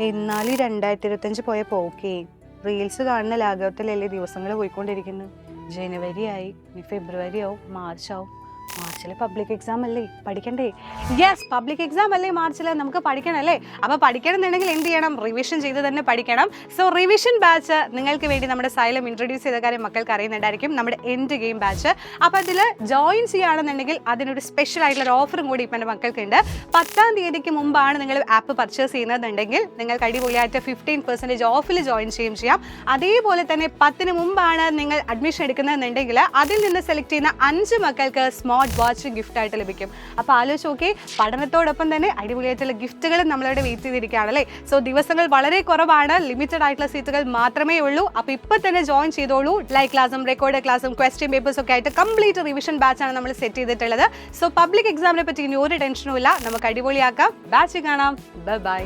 എന്നാലും 2025 പോയ പോക്കേ. റീൽസ് കാണുന്ന ലാഘവത്തിലല്ലേ ദിവസങ്ങൾ പോയിക്കൊണ്ടിരിക്കുന്നു. ജനുവരി ആയി, ഇനി ഫെബ്രുവരി ആവും, മാർച്ച് ആവും. മാർച്ചിൽ പബ്ലിക് എക്സാം അല്ലേ, പഠിക്കണ്ടേ? യെസ്, പബ്ലിക് എക്സാം അല്ലേ മാർച്ചിൽ, നമുക്ക് പഠിക്കണം അല്ലേ? അപ്പോൾ പഠിക്കണം എന്നുണ്ടെങ്കിൽ എന്ത് ചെയ്യണം? റിവിഷൻ ചെയ്ത് തന്നെ പഠിക്കണം. സോ റിവിഷൻ ബാച്ച് നിങ്ങൾക്ക് വേണ്ടി നമ്മുടെ സൈലം ഇൻട്രൊഡ്യൂസ് ചെയ്ത കാര്യം മക്കൾക്ക് അറിയുന്നുണ്ടായിരിക്കും, നമ്മുടെ എൻഡ് ഗെയിം ബാച്ച്. അപ്പോൾ അതിൽ ജോയിൻ ചെയ്യുകയാണെന്നുണ്ടെങ്കിൽ അതിനൊരു സ്പെഷ്യൽ ആയിട്ടുള്ള ഓഫറും കൂടി ഇപ്പം എൻ്റെ മക്കൾക്കുണ്ട്. 10-ാം തീയതിക്ക് മുമ്പാണ് നിങ്ങൾ ആപ്പ് പർച്ചേസ് ചെയ്യുന്നതെന്നുണ്ടെങ്കിൽ നിങ്ങൾക്ക് അടിപൊളിയായിട്ട് 15% ഓഫിൽ ജോയിൻ ചെയ്യാം. അതേപോലെ തന്നെ 10-ന് മുമ്പാണ് നിങ്ങൾ അഡ്മിഷൻ എടുക്കുന്നതെന്നുണ്ടെങ്കിൽ അതിൽ നിന്ന് സെലക്ട് ചെയ്യുന്ന 5 മക്കൾക്ക് സ്മാർട്ട് വാച്ച് ഗിഫ്റ്റ് ആയിട്ട് ലഭിക്കും. അപ്പോൾ ആലോചിച്ച് നോക്കി, പഠനത്തോടൊപ്പം തന്നെ അടിപൊളിയായിട്ടുള്ള ഗിഫ്റ്റുകളും നമ്മളിവിടെ വെയിറ്റ് ചെയ്തിരിക്കുകയാണല്ലേ. സോ ദിവസങ്ങൾ വളരെ കുറവാണ്, ലിമിറ്റഡ് ആയിട്ടുള്ള സീറ്റുകൾ മാത്രമേ ഉള്ളൂ. അപ്പോൾ ഇപ്പോൾ തന്നെ ജോയിൻ ചെയ്തോളൂ. ലൈവ് ക്ലാസ്സും റെക്കോർഡ് ക്ലാസ്സും ക്വസ്റ്റ്യൻ പേപ്പേഴ്സും ഒക്കെ ആയിട്ട് കംപ്ലീറ്റ് റിവിഷൻ ബാച്ചാണ് നമ്മൾ സെറ്റ് ചെയ്തിട്ടുള്ളത്. സോ പബ്ലിക് എക്സാമിനെ പറ്റി ഇനി ഒരു ടെൻഷനും ഇല്ല, നമുക്ക് അടിപൊളിയാക്കാം. ബാച്ച് കാണാം. Bye bye.